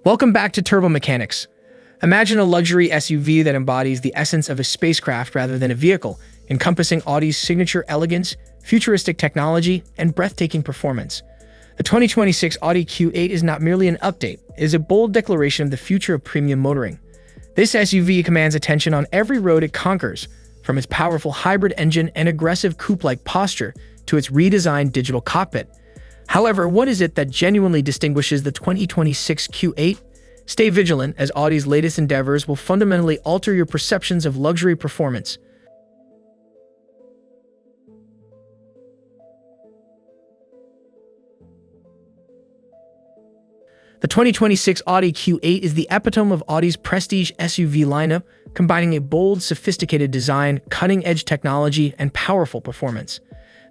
Welcome back to Turbomechanics. Imagine a luxury SUV that embodies the essence of a spacecraft rather than a vehicle, encompassing Audi's signature elegance, futuristic technology, and breathtaking performance. The 2026 Audi Q8 is not merely an update, it is a bold declaration of the future of premium motoring. This SUV commands attention on every road it conquers, from its powerful hybrid engine and aggressive coupe-like posture to its redesigned digital cockpit. However, what is it that genuinely distinguishes the 2026 Q8? Stay vigilant, as Audi's latest endeavors will fundamentally alter your perceptions of luxury performance. The 2026 Audi Q8 is the epitome of Audi's prestige SUV lineup, combining a bold, sophisticated design, cutting-edge technology, and powerful performance.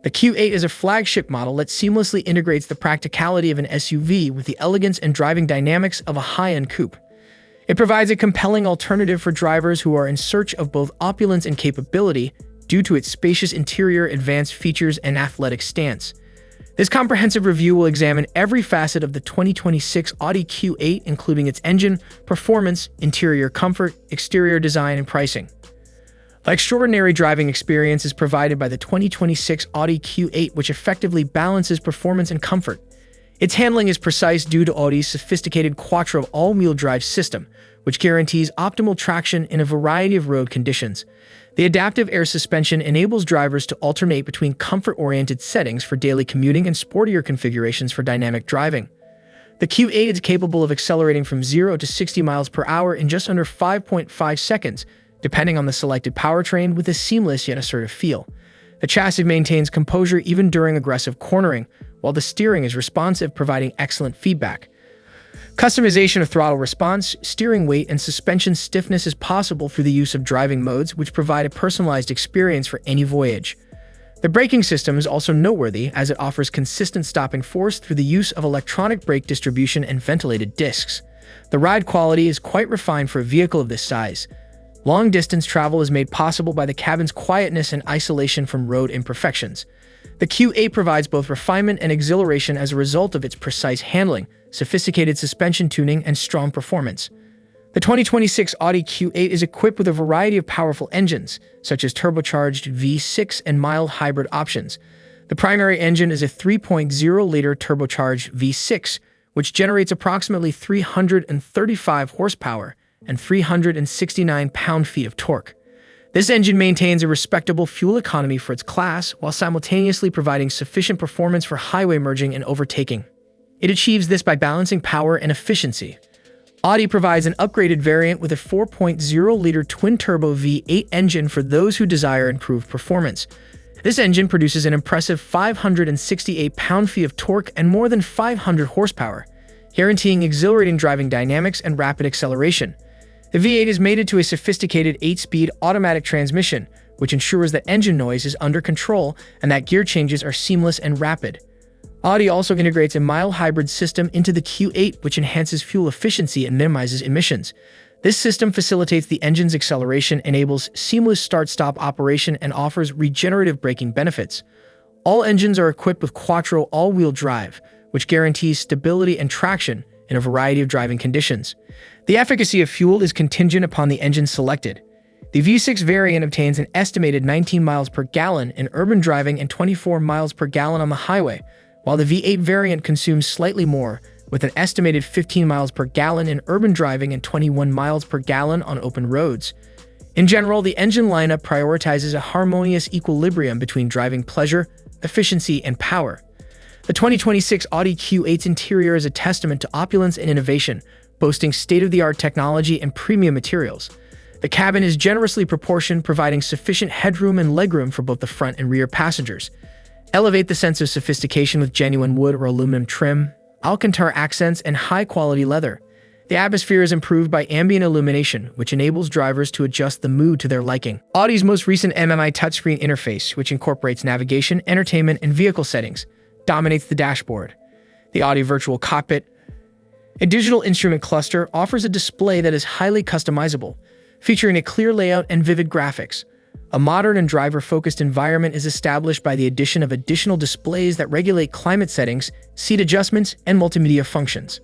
The Q8 is a flagship model that seamlessly integrates the practicality of an SUV with the elegance and driving dynamics of a high-end coupe. It provides a compelling alternative for drivers who are in search of both opulence and capability due to its spacious interior, advanced features, and athletic stance. This comprehensive review will examine every facet of the 2026 Audi Q8, including its engine, performance, interior comfort, exterior design, and pricing. The extraordinary driving experience is provided by the 2026 Audi Q8, which effectively balances performance and comfort. Its handling is precise due to Audi's sophisticated quattro all-wheel drive system, which guarantees optimal traction in a variety of road conditions. The adaptive air suspension enables drivers to alternate between comfort-oriented settings for daily commuting and sportier configurations for dynamic driving. The Q8 is capable of accelerating from 0 to 60 miles per hour in just under 5.5 seconds, depending on the selected powertrain, with a seamless yet assertive feel. The chassis maintains composure even during aggressive cornering, while the steering is responsive, providing excellent feedback. Customization of throttle response, steering weight, and suspension stiffness is possible through the use of driving modes, which provide a personalized experience for any voyage. The braking system is also noteworthy, as it offers consistent stopping force through the use of electronic brake distribution and ventilated discs. The ride quality is quite refined for a vehicle of this size. Long-distance travel is made possible by the cabin's quietness and isolation from road imperfections. The Q8 provides both refinement and exhilaration as a result of its precise handling, sophisticated suspension tuning, and strong performance. The 2026 Audi Q8 is equipped with a variety of powerful engines, such as turbocharged V6 and mild hybrid options. The primary engine is a 3.0-liter turbocharged V6, which generates approximately 335 horsepower and 369 pound-feet of torque. This engine maintains a respectable fuel economy for its class, while simultaneously providing sufficient performance for highway merging and overtaking. It achieves this by balancing power and efficiency. Audi provides an upgraded variant with a 4.0-liter twin-turbo V8 engine for those who desire improved performance. This engine produces an impressive 568 pound-feet of torque and more than 500 horsepower, guaranteeing exhilarating driving dynamics and rapid acceleration. The V8 is mated to a sophisticated 8-speed automatic transmission, which ensures that engine noise is under control and that gear changes are seamless and rapid. Audi also integrates a mild hybrid system into the Q8, which enhances fuel efficiency and minimizes emissions. This system facilitates the engine's acceleration, enables seamless start-stop operation, and offers regenerative braking benefits. All engines are equipped with quattro all-wheel drive, which guarantees stability and traction in a variety of driving conditions. The efficacy of fuel is contingent upon the engine selected. The V6 variant obtains an estimated 19 miles per gallon in urban driving and 24 miles per gallon on the highway, while the V8 variant consumes slightly more, with an estimated 15 miles per gallon in urban driving and 21 miles per gallon on open roads. In general, the engine lineup prioritizes a harmonious equilibrium between driving pleasure, efficiency, and power. The 2026 Audi Q8's interior is a testament to opulence and innovation, boasting state-of-the-art technology and premium materials. The cabin is generously proportioned, providing sufficient headroom and legroom for both the front and rear passengers. Elevate the sense of sophistication with genuine wood or aluminum trim, Alcantara accents, and high-quality leather. The atmosphere is improved by ambient illumination, which enables drivers to adjust the mood to their liking. Audi's most recent MMI touchscreen interface, which incorporates navigation, entertainment, and vehicle settings, dominates the dashboard. The Audi Virtual Cockpit, a digital instrument cluster, offers a display that is highly customizable, featuring a clear layout and vivid graphics. A modern and driver-focused environment is established by the addition of additional displays that regulate climate settings, seat adjustments, and multimedia functions.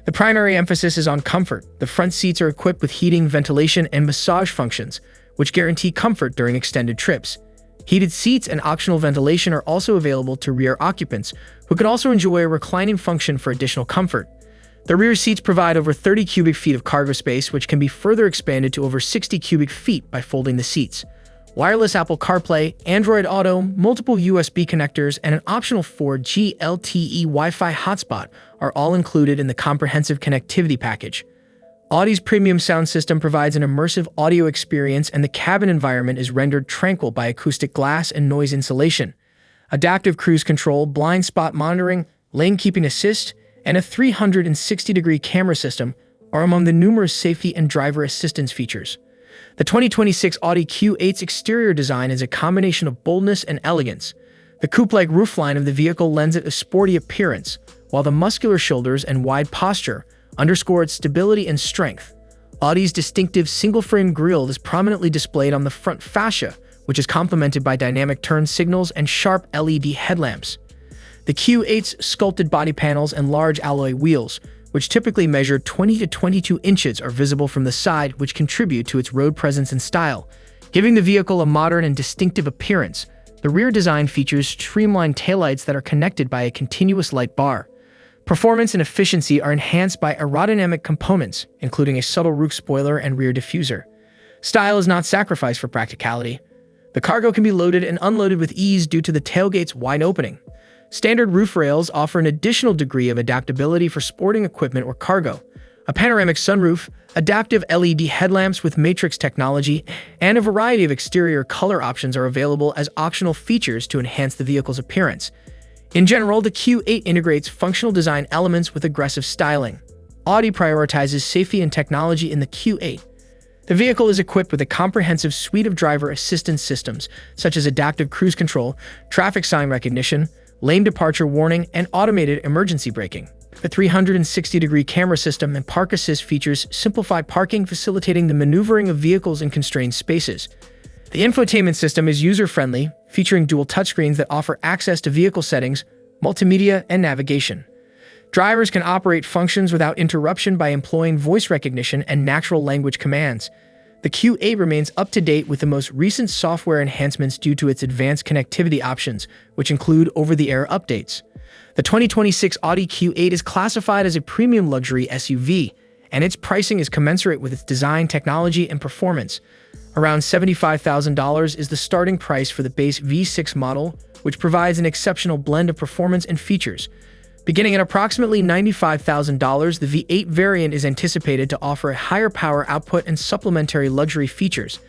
The primary emphasis is on comfort. The front seats are equipped with heating, ventilation, and massage functions, which guarantee comfort during extended trips. Heated seats and optional ventilation are also available to rear occupants, who can also enjoy a reclining function for additional comfort. The rear seats provide over 30 cubic feet of cargo space, which can be further expanded to over 60 cubic feet by folding the seats. Wireless Apple CarPlay, Android Auto, multiple USB connectors, and an optional 4G LTE Wi-Fi hotspot are all included in the comprehensive connectivity package. Audi's premium sound system provides an immersive audio experience, and the cabin environment is rendered tranquil by acoustic glass and noise insulation. Adaptive cruise control, blind spot monitoring, lane keeping assist, and a 360-degree camera system are among the numerous safety and driver assistance features. The 2026 Audi Q8's exterior design is a combination of boldness and elegance. The coupe-like roofline of the vehicle lends it a sporty appearance, while the muscular shoulders and wide posture underscore its stability and strength. Audi's distinctive single-frame grille is prominently displayed on the front fascia, which is complemented by dynamic turn signals and sharp LED headlamps. The Q8's sculpted body panels and large alloy wheels, which typically measure 20 to 22 inches, are visible from the side, which contribute to its road presence and style, giving the vehicle a modern and distinctive appearance. The rear design features streamlined taillights that are connected by a continuous light bar. Performance and efficiency are enhanced by aerodynamic components, including a subtle roof spoiler and rear diffuser. Style is not sacrificed for practicality. The cargo can be loaded and unloaded with ease due to the tailgate's wide opening. Standard roof rails offer an additional degree of adaptability for sporting equipment or cargo. A panoramic sunroof, adaptive LED headlamps with matrix technology, and a variety of exterior color options are available as optional features to enhance the vehicle's appearance. In general, the Q8 integrates functional design elements with aggressive styling. Audi prioritizes safety and technology in the Q8. The vehicle is equipped with a comprehensive suite of driver assistance systems, such as adaptive cruise control, traffic sign recognition, lane departure warning, and automated emergency braking. The 360-degree camera system and park assist features simplify parking, facilitating the maneuvering of vehicles in constrained spaces. The infotainment system is user-friendly, featuring dual touchscreens that offer access to vehicle settings, multimedia, and navigation. Drivers can operate functions without interruption by employing voice recognition and natural language commands. The Q8 remains up to date with the most recent software enhancements due to its advanced connectivity options, which include over-the-air updates. The 2026 Audi Q8 is classified as a premium luxury SUV, and its pricing is commensurate with its design, technology, and performance. Around $75,000 is the starting price for the base V6 model, which provides an exceptional blend of performance and features. Beginning at approximately $95,000, the V8 variant is anticipated to offer a higher power output and supplementary luxury features.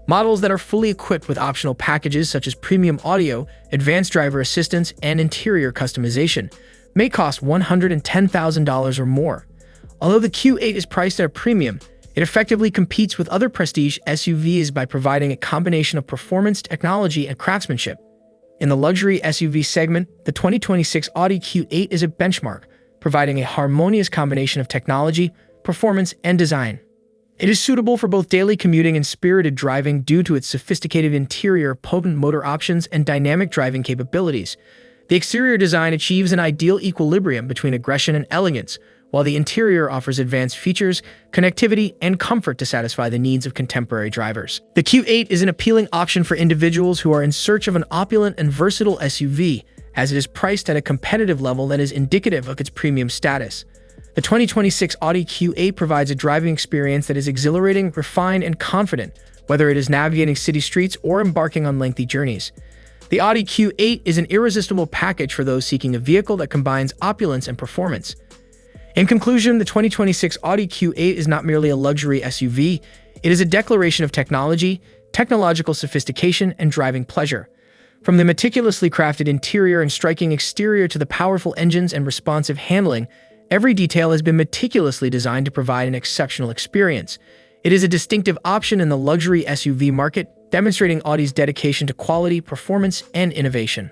Models that are fully equipped with optional packages such as premium audio, advanced driver assistance, and interior customization may cost $110,000 or more. Although the Q8 is priced at a premium, it effectively competes with other prestige SUVs by providing a combination of performance, technology, and craftsmanship. In the luxury SUV segment, the 2026 Audi Q8 is a benchmark, providing a harmonious combination of technology, performance, and design. It is suitable for both daily commuting and spirited driving due to its sophisticated interior, potent motor options, and dynamic driving capabilities. The exterior design achieves an ideal equilibrium between aggression and elegance, while the interior offers advanced features, connectivity, and comfort to satisfy the needs of contemporary drivers. The Q8 is an appealing option for individuals who are in search of an opulent and versatile SUV, as it is priced at a competitive level that is indicative of its premium status. The 2026 Audi Q8 provides a driving experience that is exhilarating, refined, and confident, whether it is navigating city streets or embarking on lengthy journeys. The Audi Q8 is an irresistible package for those seeking a vehicle that combines opulence and performance. In conclusion, the 2026 Audi Q8 is not merely a luxury SUV, it is a declaration of technology, technological sophistication, and driving pleasure. From the meticulously crafted interior and striking exterior to the powerful engines and responsive handling, every detail has been meticulously designed to provide an exceptional experience. It is a distinctive option in the luxury SUV market, demonstrating Audi's dedication to quality, performance, and innovation.